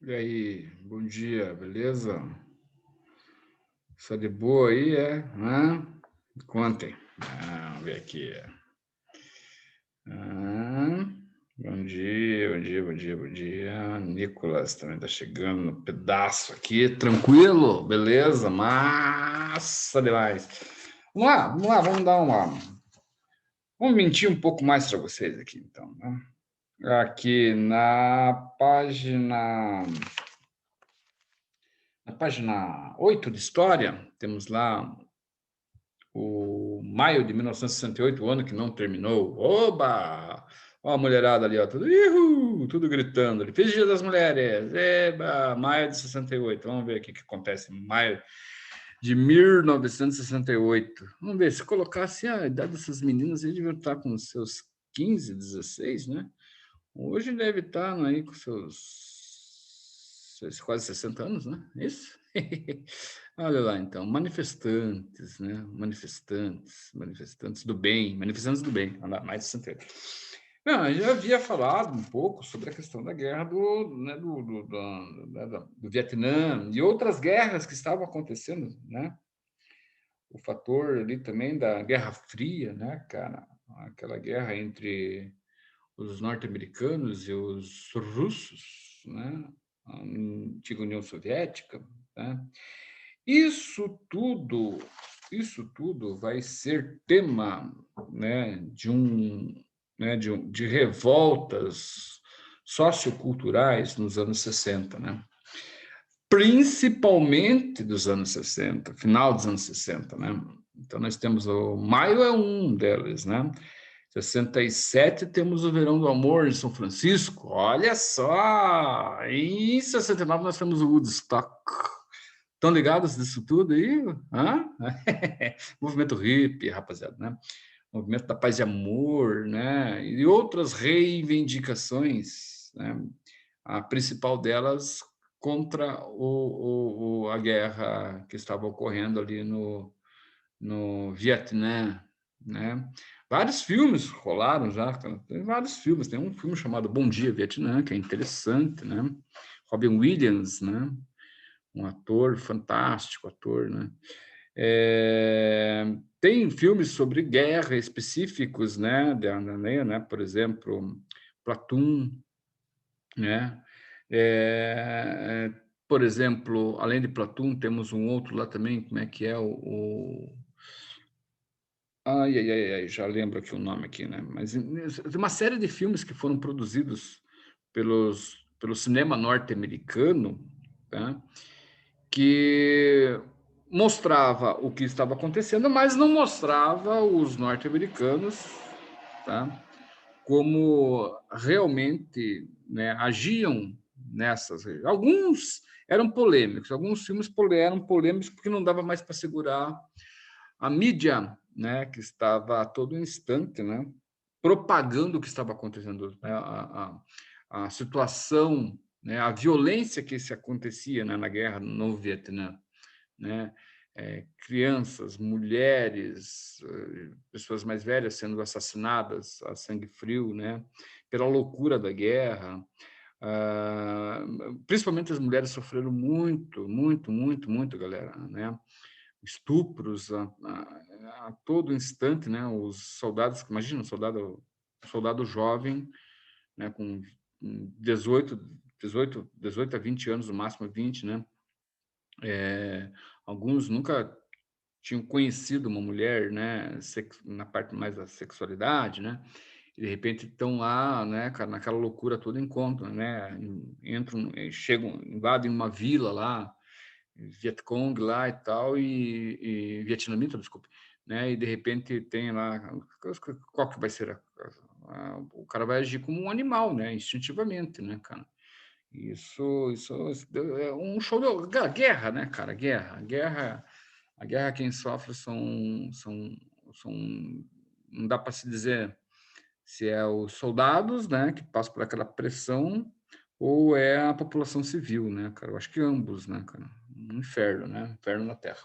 E aí, bom dia, beleza? Só de boa aí, é? Me contem. Vamos ver aqui. Ah, bom dia, bom dia, bom dia, bom dia. Nicolas também tá chegando no pedaço aqui, tranquilo, beleza? Massa demais. Vamos lá, vamos dar uma. Vamos mentir um pouco mais para vocês aqui, então, né? Aqui na página 8 de História, temos lá o maio de 1968, o ano que não terminou. Oba! Olha a mulherada ali, ó, tudo gritando ali. Feliz Dia das Mulheres! Eba! Maio de 68. Vamos ver o que acontece em maio de 1968. Vamos ver, se colocasse a idade dessas meninas, eles deviam estar com seus 15, 16, né? Hoje deve estar aí com seus quase 60 anos, né? Isso? Olha lá, então, manifestantes, né? Manifestantes do bem, manifestantes do bem, olha lá, mais de 68. Não, eu já havia falado um pouco sobre a questão da guerra do Vietnã e outras guerras que estavam acontecendo, né? O fator ali também da Guerra Fria, né, cara? Aquela guerra entre os norte-americanos e os russos, né? A antiga União Soviética, né? Isso tudo, isso tudo vai ser tema, né, de revoltas socioculturais nos anos 60, né? Principalmente dos anos 60, final dos anos 60, né? Então nós temos o maio é um deles, né? 67 temos o Verão do Amor em São Francisco. Olha só! Em 69 nós temos o Woodstock. Estão ligados disso tudo aí? Hã? Movimento hippie, rapaziada, né? Movimento da paz e amor, né? E outras reivindicações, né? A principal delas contra a guerra que estava ocorrendo ali no Vietnã, né? Vários filmes rolaram já, tem vários filmes, tem um filme chamado Bom Dia Vietnã, que é interessante, né? Robin Williams, né? Um ator fantástico, ator, né? Tem filmes sobre guerra específicos, né? Né? Por exemplo, Platoon, né? É, por exemplo, além de Platoon, temos um outro lá também, como é que é Ai, ai, ai, ai, já lembro aqui o nome aqui, né? Mas tem uma série de filmes que foram produzidos pelo cinema norte-americano, tá? Que mostrava o que estava acontecendo, mas não mostrava os norte-americanos, tá? Como realmente, né, agiam nessas. Alguns eram polêmicos, alguns filmes eram polêmicos porque não dava mais para segurar a mídia, né, que estava a todo instante, né, propagando o que estava acontecendo, né, a situação, né, a violência que se acontecia, né, na guerra no Vietnã, né, crianças, mulheres, pessoas mais velhas sendo assassinadas a sangue frio, né, pela loucura da guerra. Principalmente as mulheres sofreram muito, muito, muito, muito, galera, né? Estupros a todo instante, né? Os soldados, imagina um soldado jovem, né? Com 18 a 20 anos, no máximo 20, né? Alguns nunca tinham conhecido uma mulher, né? Na parte mais da sexualidade, né? E de repente estão lá, né, cara, naquela loucura toda, encontram, né? Entram, chegam, invadem uma vila lá, Vietcong lá e tal, e vietnamita, desculpe, né? E de repente tem lá, qual que vai ser o cara vai agir como um animal, né? Instintivamente, né, cara? Isso é um show de guerra, né, cara? A guerra quem sofre são não dá para se dizer se é os soldados, né, que passam por aquela pressão ou é a população civil, né, cara? Eu acho que ambos, né, cara? Um inferno, né? Inferno na Terra.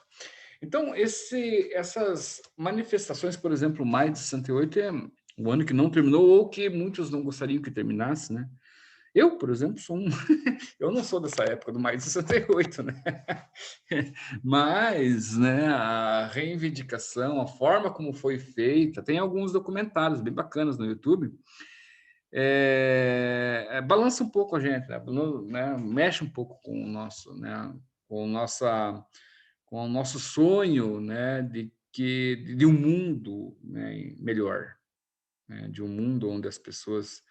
Então, essas manifestações, por exemplo, maio de 68 é o ano que não terminou ou que muitos não gostariam que terminasse, né? Eu, por exemplo, eu não sou dessa época do Maio de 68, né? Mas, né, a reivindicação, a forma como foi feita, tem alguns documentários bem bacanas no YouTube, balança um pouco a gente, né? Mexe um pouco com o nosso, né? Com o nosso sonho, né? De um mundo, né, melhor, né? De um mundo onde as pessoas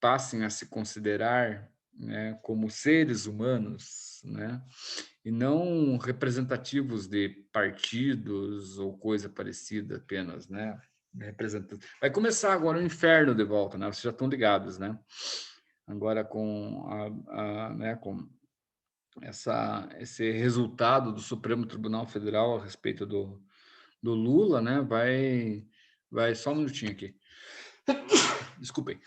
passem a se considerar, né, como seres humanos, né, e não representativos de partidos ou coisa parecida apenas, né? Vai começar agora o inferno de volta, né? Vocês já estão ligados, né? Agora com esse resultado do Supremo Tribunal Federal a respeito do Lula, né? Vai só um minutinho aqui. Desculpem.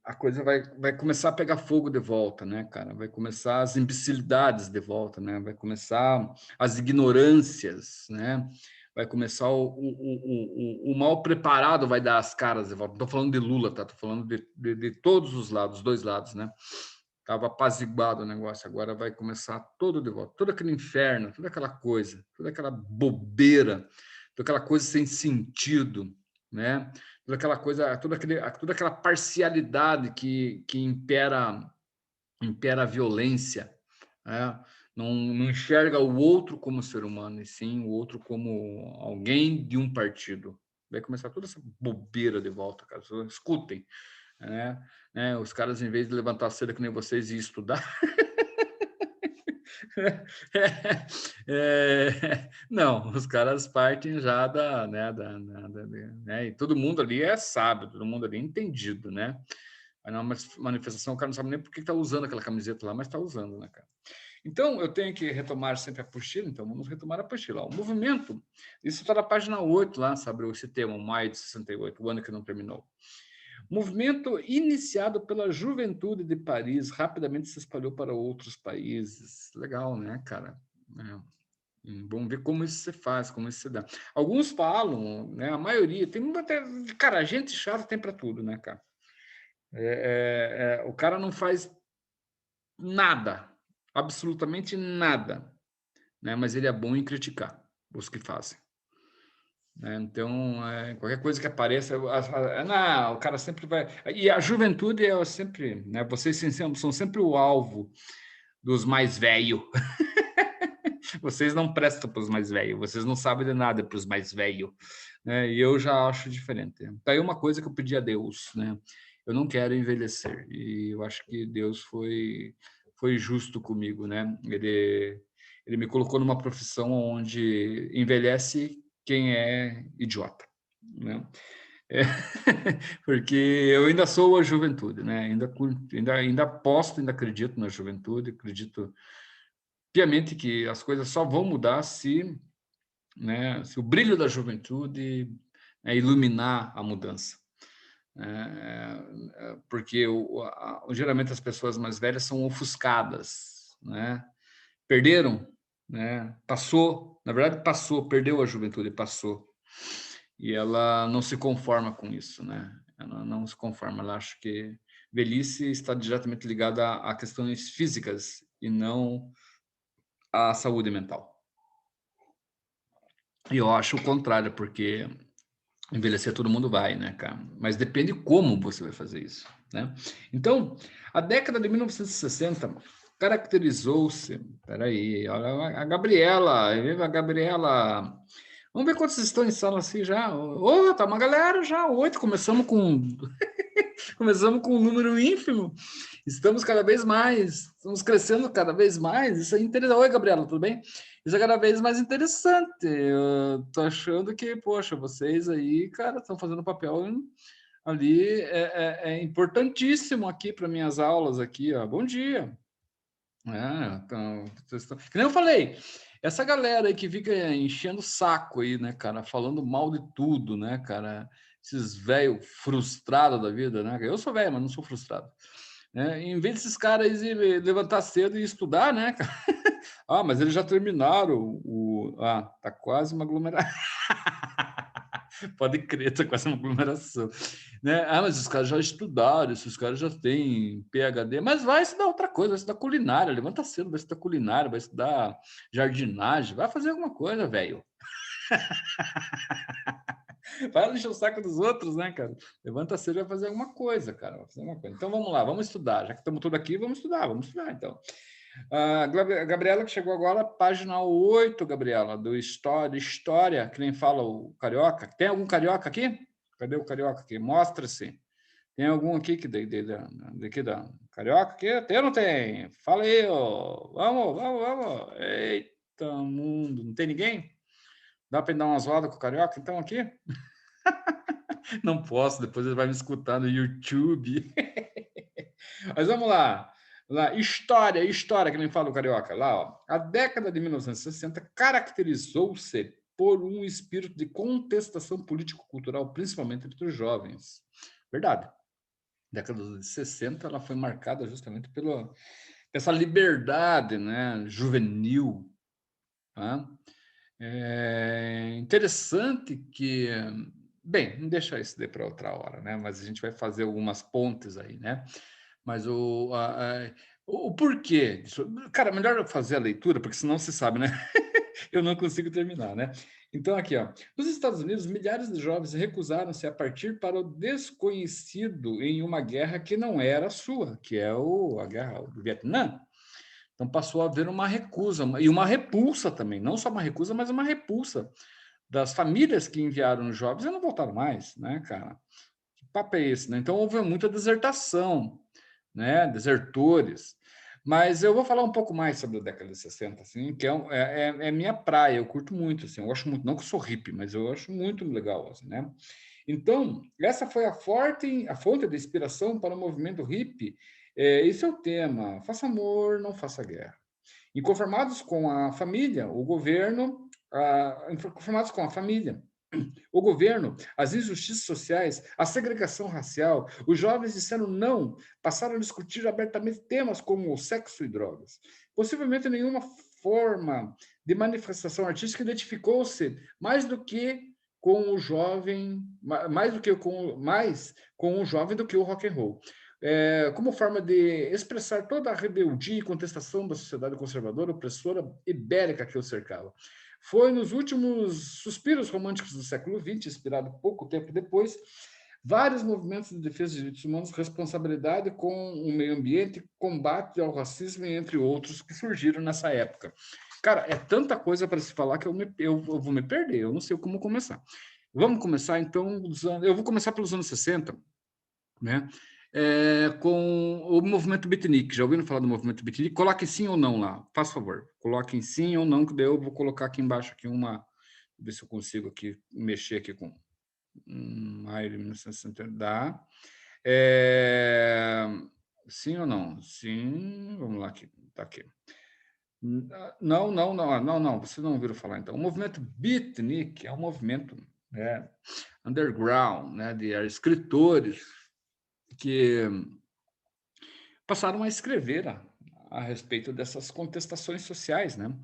A coisa vai começar a pegar fogo de volta, né, cara? Vai começar as imbecilidades de volta, né? Vai começar as ignorâncias, né? Vai começar o mal preparado vai dar as caras de volta. Não estou falando de Lula, tá? Estou falando de todos os lados, dois lados, né? Estava apaziguado o negócio, agora vai começar todo de volta. Todo aquele inferno, toda aquela coisa, toda aquela bobeira, toda aquela coisa sem sentido, né? Toda aquela coisa, toda aquela parcialidade que impera a violência, né? Não enxerga o outro como ser humano, e sim o outro como alguém de um partido. Vai começar toda essa bobeira de volta, cara. Escutem, né? Os caras, em vez de levantar cedo que nem vocês e estudar, não, os caras partem já né, e todo mundo ali é sábio, todo mundo ali é entendido, né? Aí numa manifestação o cara não sabe nem por que está usando aquela camiseta lá, mas está usando, né, cara? Então, eu tenho que retomar sempre a apostila, então vamos retomar a apostila. O movimento, isso está na página 8 lá, sabe, esse tema, o maio de 68, o ano que não terminou. Movimento iniciado pela juventude de Paris rapidamente se espalhou para outros países. Legal, né, cara? Vamos ver como isso se faz, como isso se dá. Alguns falam, né? A maioria tem até, cara, gente chata tem para tudo, né, cara? O cara não faz nada, absolutamente nada, né? Mas ele é bom em criticar os que fazem. Então, qualquer coisa que apareça, não, o cara sempre vai. E a juventude é sempre, né? Vocês são sempre o alvo dos mais velhos. Vocês não prestam para os mais velhos, vocês não sabem de nada para os mais velhos, né? E eu já acho diferente. Daí uma coisa que eu pedi a Deus, né? Eu não quero envelhecer, e eu acho que Deus foi justo comigo, né? Ele me colocou numa profissão onde envelhece quem é idiota, né? Porque eu ainda sou a juventude, né? Ainda aposto, ainda acredito na juventude, acredito piamente que as coisas só vão mudar se, né, se o brilho da juventude iluminar a mudança. Porque geralmente as pessoas mais velhas são ofuscadas, né? Perderam, né? Passou, na verdade passou, perdeu a juventude, passou. E ela não se conforma com isso, né? Ela não se conforma, ela acha que velhice está diretamente ligada a questões físicas e não à saúde mental. E eu acho o contrário, porque envelhecer todo mundo vai, né, cara? Mas depende como você vai fazer isso, né? Então, a década de 1960 caracterizou-se... Peraí, olha a Gabriela, a Gabriela... Vamos ver quantos estão em sala assim já. Tá uma galera já, 8. Começamos com um número ínfimo. Estamos cada vez mais, estamos crescendo cada vez mais. Isso é interessante. Oi, Gabriela, tudo bem? Isso é cada vez mais interessante. Eu tô achando que, poxa, vocês aí, cara, estão fazendo papel ali importantíssimo aqui para minhas aulas aqui, ó. Bom dia. Então, que nem eu falei, essa galera aí que fica enchendo o saco aí, né, cara, falando mal de tudo, né, cara, esses velho frustrados da vida, né? Eu sou velho, mas não sou frustrado. Né? Em vez desses caras levantar cedo e estudar, né, cara? Mas eles já terminaram tá quase uma aglomeração. Pode crer, tá quase uma aglomeração. Né? Ah, mas os caras já estudaram, esses caras já têm PhD, mas vai estudar outra coisa, vai estudar culinária, levanta cedo, vai estudar culinária, vai estudar jardinagem, vai fazer alguma coisa, velho. Para de encher o saco dos outros, né, cara? Levanta cedo e vai fazer alguma coisa, cara. Vai fazer alguma coisa. Então vamos lá, vamos estudar. Já que estamos todos aqui, vamos estudar então. A Gabriela, que chegou agora, página 8, Gabriela, do História, que nem fala o carioca. Tem algum carioca aqui? Cadê o carioca aqui? Mostra-se. Tem algum aqui que daqui da carioca aqui? Tem ou não tem? Fala aí, ó. Vamos. Eita, mundo. Não tem ninguém? Dá para dar umas rodas com o carioca, então, aqui? Não posso, depois ele vai me escutar no YouTube. Mas vamos lá. História, que nem fala o carioca. Lá, ó. A década de 1960 caracterizou-se por um espírito de contestação político-cultural, principalmente entre os jovens. Verdade. A década de 60 ela foi marcada justamente pela essa liberdade, né, juvenil. Tá? É interessante que, bem, não deixa isso para outra hora, né? Mas a gente vai fazer algumas pontes aí, né? Mas o porquê disso? Cara, melhor eu fazer a leitura, porque senão se sabe, né? Eu não consigo terminar, né? Então, aqui, ó. Nos Estados Unidos, milhares de jovens recusaram-se a partir para o desconhecido em uma guerra que não era sua, que é a guerra do Vietnã. Então, passou a haver uma recusa, e uma repulsa também, não só uma recusa, mas uma repulsa das famílias que enviaram os jovens e não voltaram mais, né, cara? Que papo é esse, né? Então, houve muita desertação, né? Desertores. Mas eu vou falar um pouco mais sobre a década de 60, assim, que é minha praia, eu curto muito, assim, eu acho muito, não que eu sou hippie, mas eu acho muito legal, assim, né? Então, essa foi a fonte de inspiração para o movimento hippie, e seu tema, faça amor, não faça guerra. Inconformados com a família, o governo, inconformados com a família, o governo, as injustiças sociais, a segregação racial, os jovens disseram não, passaram a discutir abertamente temas como sexo e drogas. Possivelmente nenhuma forma de manifestação artística identificou-se mais do que com o jovem, mais com o jovem do que o rock and roll. Como forma de expressar toda a rebeldia e contestação da sociedade conservadora, opressora ibérica que o cercava. Foi nos últimos suspiros românticos do século XX, inspirado pouco tempo depois, vários movimentos de defesa de direitos humanos, responsabilidade com o meio ambiente, combate ao racismo, entre outros, que surgiram nessa época. Cara, é tanta coisa para se falar que eu vou me perder, eu não sei como começar. Vamos começar, então, eu vou começar pelos anos 60, né? Com o movimento beatnik. Já ouviram falar do movimento beatnik? Coloque sim ou não lá, faz favor. Coloquem sim ou não, que daí eu vou colocar aqui embaixo aqui ver se eu consigo aqui mexer aqui com maio de 1960. Dá. Sim ou não? Sim, vamos lá aqui. Tá aqui. Não, vocês não ouviram falar então. O movimento beatnik é um movimento, né, underground, né, de escritores que passaram a escrever a respeito dessas contestações sociais, né?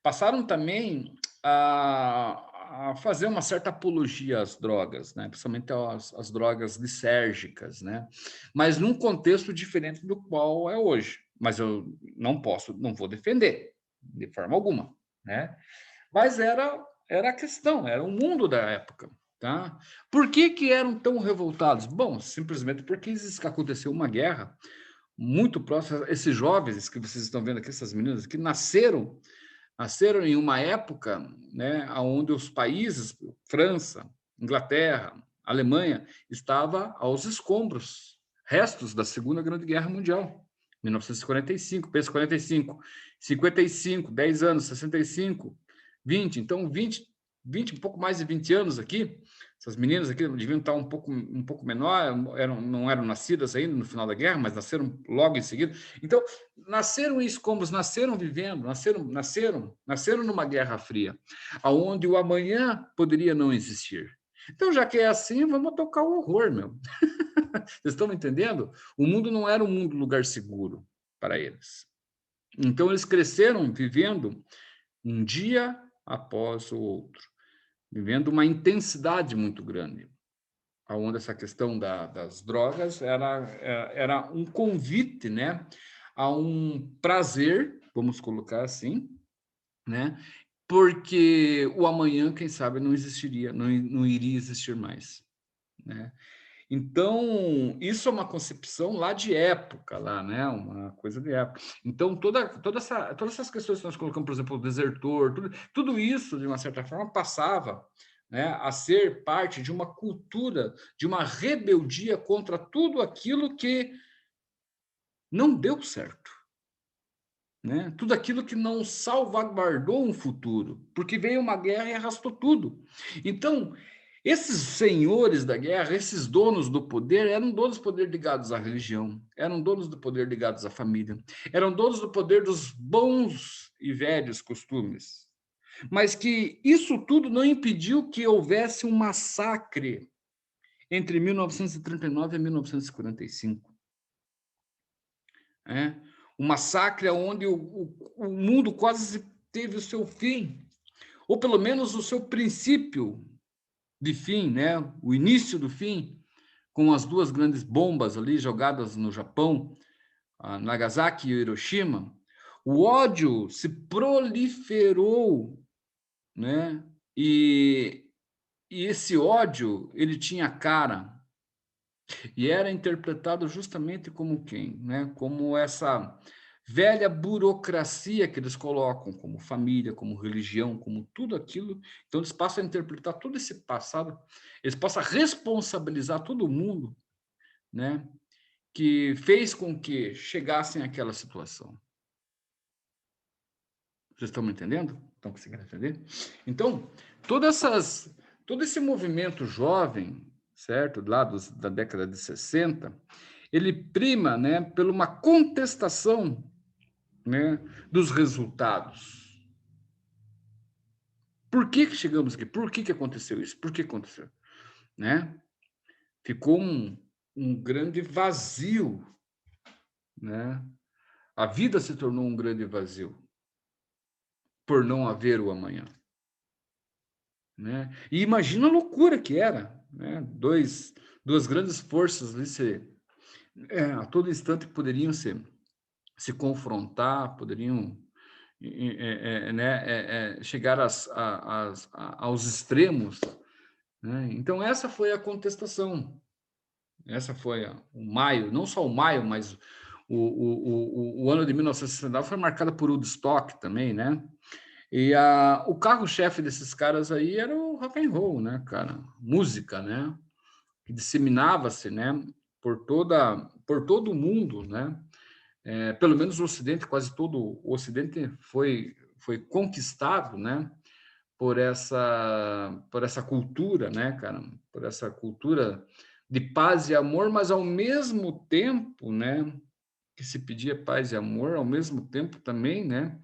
Passaram também a fazer uma certa apologia às drogas, né? Principalmente às drogas lisérgicas, né? Mas num contexto diferente do qual é hoje. Mas eu não vou defender de forma alguma, né? Mas era a questão, era o mundo da época. Tá? Por que eram tão revoltados? Bom, simplesmente porque aconteceu uma guerra muito próxima. Esses jovens que vocês estão vendo aqui, essas meninas que nasceram em uma época, né, onde os países, França, Inglaterra, Alemanha, estava aos escombros, restos da Segunda Grande Guerra Mundial, 1945, pensa 45, 55, 10 anos, 65, 20, então 20, um pouco mais de 20 anos aqui. Essas meninas aqui deviam estar um pouco menor, não eram nascidas ainda no final da guerra, mas nasceram logo em seguida. Então, nasceram em escombros, nasceram vivendo, nasceram numa guerra fria, aonde o amanhã poderia não existir. Então, já que é assim, vamos tocar o horror, meu. Vocês estão me entendendo? O mundo não era um lugar seguro para eles. Então, eles cresceram vivendo um dia após o outro. vivendo uma intensidade muito grande, onde essa questão das drogas era um convite, né, a um prazer, vamos colocar assim, né, porque o amanhã, quem sabe, não existiria, não iria existir mais, né? Então, isso é uma concepção lá de época, lá, né? Uma coisa de época. Então, todas essas questões que nós colocamos, por exemplo, o desertor, tudo isso, de uma certa forma, passava, né, a ser parte de uma cultura, de uma rebeldia contra tudo aquilo que não deu certo, né? Tudo aquilo que não salvaguardou um futuro, porque veio uma guerra e arrastou tudo. Então, esses senhores da guerra, esses donos do poder, eram donos do poder ligados à religião, eram donos do poder ligados à família, eram donos do poder dos bons e velhos costumes. Mas que isso tudo não impediu que houvesse um massacre entre 1939 e 1945. É? Um massacre onde o mundo quase teve o seu fim, ou pelo menos o seu princípio de fim, né? O início do fim, com as duas grandes bombas ali jogadas no Japão, Nagasaki e Hiroshima. O ódio se proliferou, né? E esse ódio, ele tinha cara, e era interpretado justamente como quem, né? Como essa velha burocracia que eles colocam como família, como religião, como tudo aquilo. Então eles passam a interpretar todo esse passado, eles passam a responsabilizar todo mundo, né? Que fez com que chegassem àquela situação. Vocês estão me entendendo? Estão conseguindo entender? Então, todo esse movimento jovem, certo? Lá da década de 60, ele prima, né, por uma contestação, né, dos resultados. Por que chegamos aqui? Por que aconteceu isso? Por que aconteceu? Né? Ficou um grande vazio, né? A vida se tornou um grande vazio por não haver o amanhã, né? E imagina a loucura que era, né? Duas grandes forças ali a todo instante poderiam se confrontar, poderiam né, chegar aos extremos, né? Então essa foi a contestação, essa foi o maio, não só o maio, mas o ano de 1969 foi marcado por Woodstock também, né? E o carro-chefe desses caras aí era o rock and roll, né, cara? Música, né? Que disseminava-se, né? Por todo o mundo, né? Pelo menos o Ocidente, quase todo o Ocidente foi conquistado, né? Por essa cultura, né, cara? Por essa cultura de paz e amor, mas ao mesmo tempo, né? Que se pedia paz e amor, ao mesmo tempo também, né?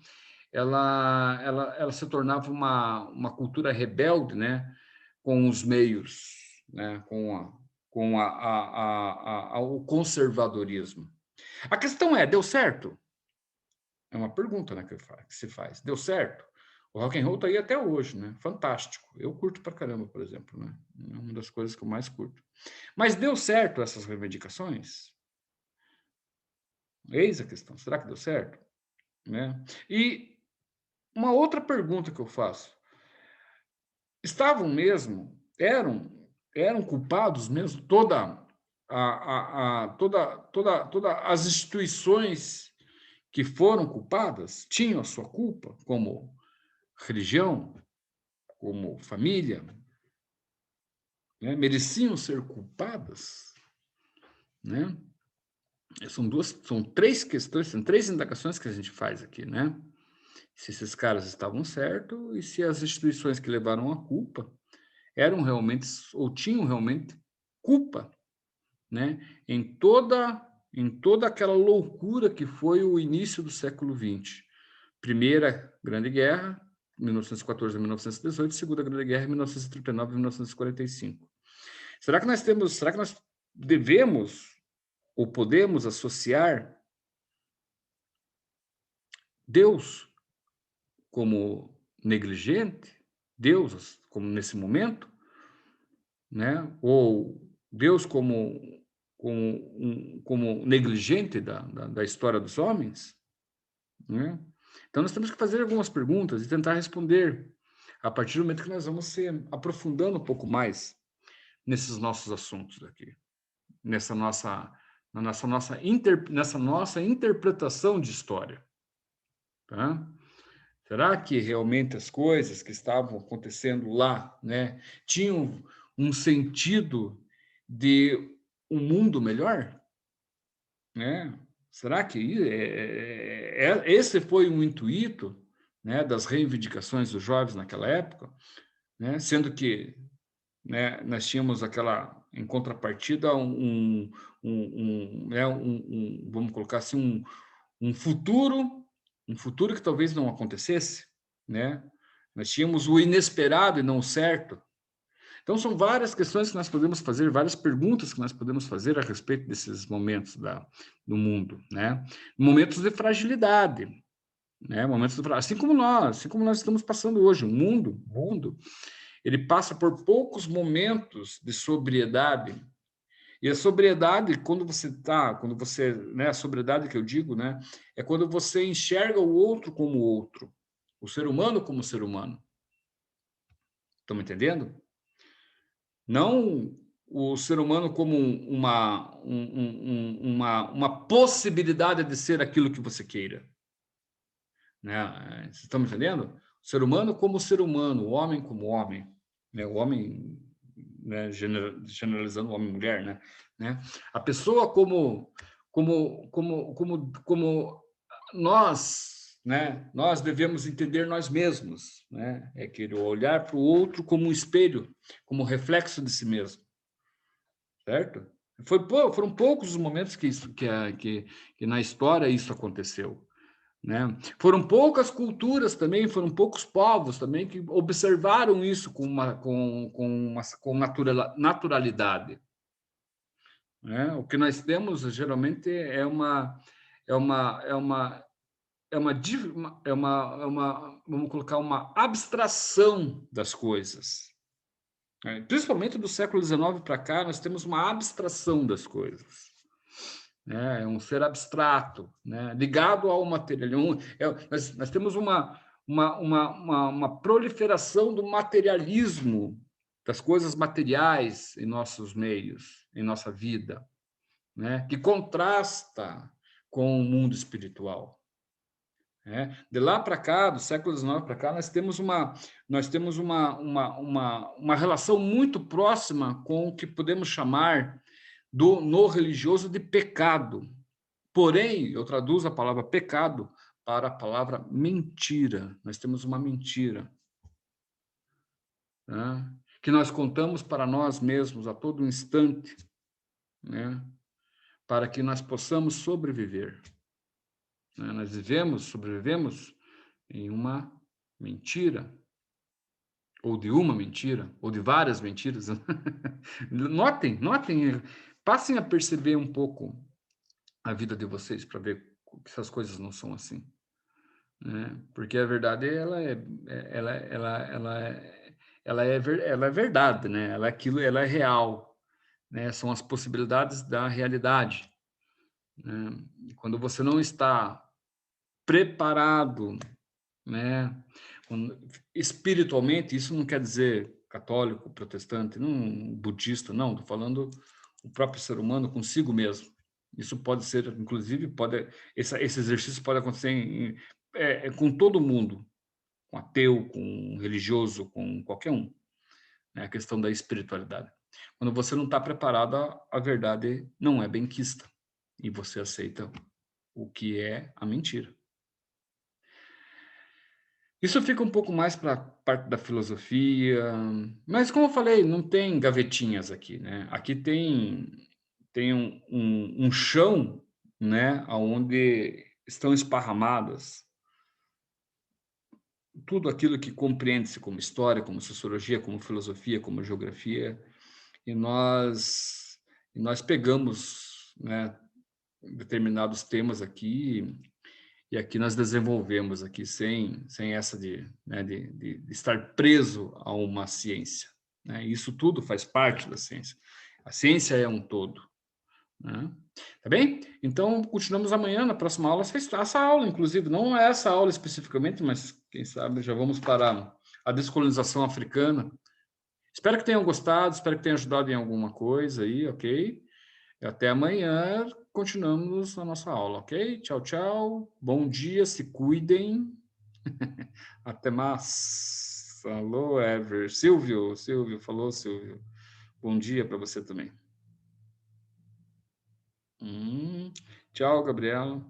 Ela se tornava uma cultura rebelde, né? Com os meios, né? Com o conservadorismo. A questão deu certo? É uma pergunta, né, que se faz. Deu certo? O rock and roll tá aí até hoje, né? Fantástico. Eu curto pra caramba, por exemplo, né? É uma das coisas que eu mais curto. Mas deu certo essas reivindicações? Eis a questão. Será que deu certo? Né? E uma outra pergunta que eu faço: estavam mesmo, eram culpados mesmo todas as instituições que foram culpadas tinham a sua culpa, como religião, como família, né? Mereciam ser culpadas, né? São três questões, são três indagações que a gente faz aqui, né? Se esses caras estavam certos e se as instituições que levaram a culpa eram realmente ou tinham realmente culpa, né? Em toda aquela loucura que foi o início do século XX. Primeira Grande Guerra, 1914 a 1918, Segunda Grande Guerra, 1939 a 1945. Será que nós devemos ou podemos associar Deus como negligente? Deus como nesse momento, né? Ou Deus como negligente da história dos homens, né? Então, nós temos que fazer algumas perguntas e tentar responder a partir do momento que nós vamos se aprofundando um pouco mais nesses nossos assuntos aqui, nessa nossa interpretação de história, tá? Será que realmente as coisas que estavam acontecendo lá, né, tinham um sentido de um mundo melhor, né? Será que esse foi um intuito, né, das reivindicações dos jovens naquela época, né? Sendo que, né, nós tínhamos em contrapartida, vamos colocar assim, um futuro que talvez não acontecesse, né? Nós tínhamos o inesperado e não o certo. Então, são várias questões que nós podemos fazer, várias perguntas que nós podemos fazer a respeito desses momentos do mundo, né? Momentos de fragilidade, né? Assim como nós estamos passando hoje. O mundo, ele passa por poucos momentos de sobriedade. E a sobriedade, né, a sobriedade que eu digo, né, é quando você enxerga o outro como outro, o ser humano como ser humano. Estão me entendendo? Não o ser humano como uma possibilidade de ser aquilo que você queira, né? Vocês estão me entendendo? O ser humano como ser humano, o homem como homem, né? O homem, né, generalizando o homem e mulher, né? A pessoa como nós, né? Nós devemos entender nós mesmos, né? É que olhar para o outro como um espelho, como reflexo de si mesmo, certo? Foram poucos os momentos que na história isso aconteceu, né? Foram poucas culturas também, foram poucos povos também que observaram isso com naturalidade, né? O que nós temos geralmente vamos colocar uma abstração das coisas, né? Principalmente do século XIX para cá, nós temos uma abstração das coisas, né? É um ser abstrato, né? Ligado ao material. Nós temos uma proliferação do materialismo, das coisas materiais em nossos meios, em nossa vida, né? Que contrasta com o mundo espiritual, né? De lá para cá, do século XIX para cá, nós temos uma relação muito próxima com o que podemos chamar no religioso de pecado. Porém, eu traduzo a palavra pecado para a palavra mentira. Nós temos uma mentira, né? Que nós contamos para nós mesmos a todo instante, né? Para que nós possamos sobreviver, né? Nós sobrevivemos em uma mentira, ou de uma mentira, ou de várias mentiras. Notem, passem a perceber um pouco a vida de vocês para ver que essas coisas não são assim, né? Porque a verdade ela é verdade, né? Ela é real, né? São as possibilidades da realidade, né? E quando você não está preparado, né? Espiritualmente, isso não quer dizer católico, protestante, não budista, não. Estou falando o próprio ser humano consigo mesmo. Isso pode ser, inclusive, esse exercício pode acontecer com todo mundo, com ateu, com religioso, com qualquer um, né? A questão da espiritualidade. Quando você não está preparado, a verdade não é benquista e você aceita o que é a mentira. Isso fica um pouco mais para a parte da filosofia, mas como eu falei, não tem gavetinhas aqui, né? Aqui tem um chão, né, onde estão esparramadas tudo aquilo que compreende-se como história, como sociologia, como filosofia, como geografia, e nós pegamos, né, determinados temas aqui E aqui nós desenvolvemos aqui sem essa né, de estar preso a uma ciência. Né? Isso tudo faz parte da ciência. A ciência é um todo. Né? Tá bem? Então, continuamos amanhã, na próxima aula, essa aula, inclusive, não é essa aula especificamente, mas quem sabe já vamos para a descolonização africana. Espero que tenham gostado, espero que tenha ajudado em alguma coisa aí, ok? Até amanhã, continuamos a nossa aula, ok? Tchau, tchau. Bom dia, se cuidem. Até mais. Falou, Ever. Silvio, falou, Silvio. Bom dia para você também. Tchau, Gabriela.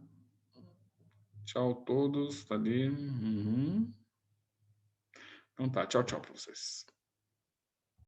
Tchau a todos. Tá ali. Então tá, tchau, tchau para vocês.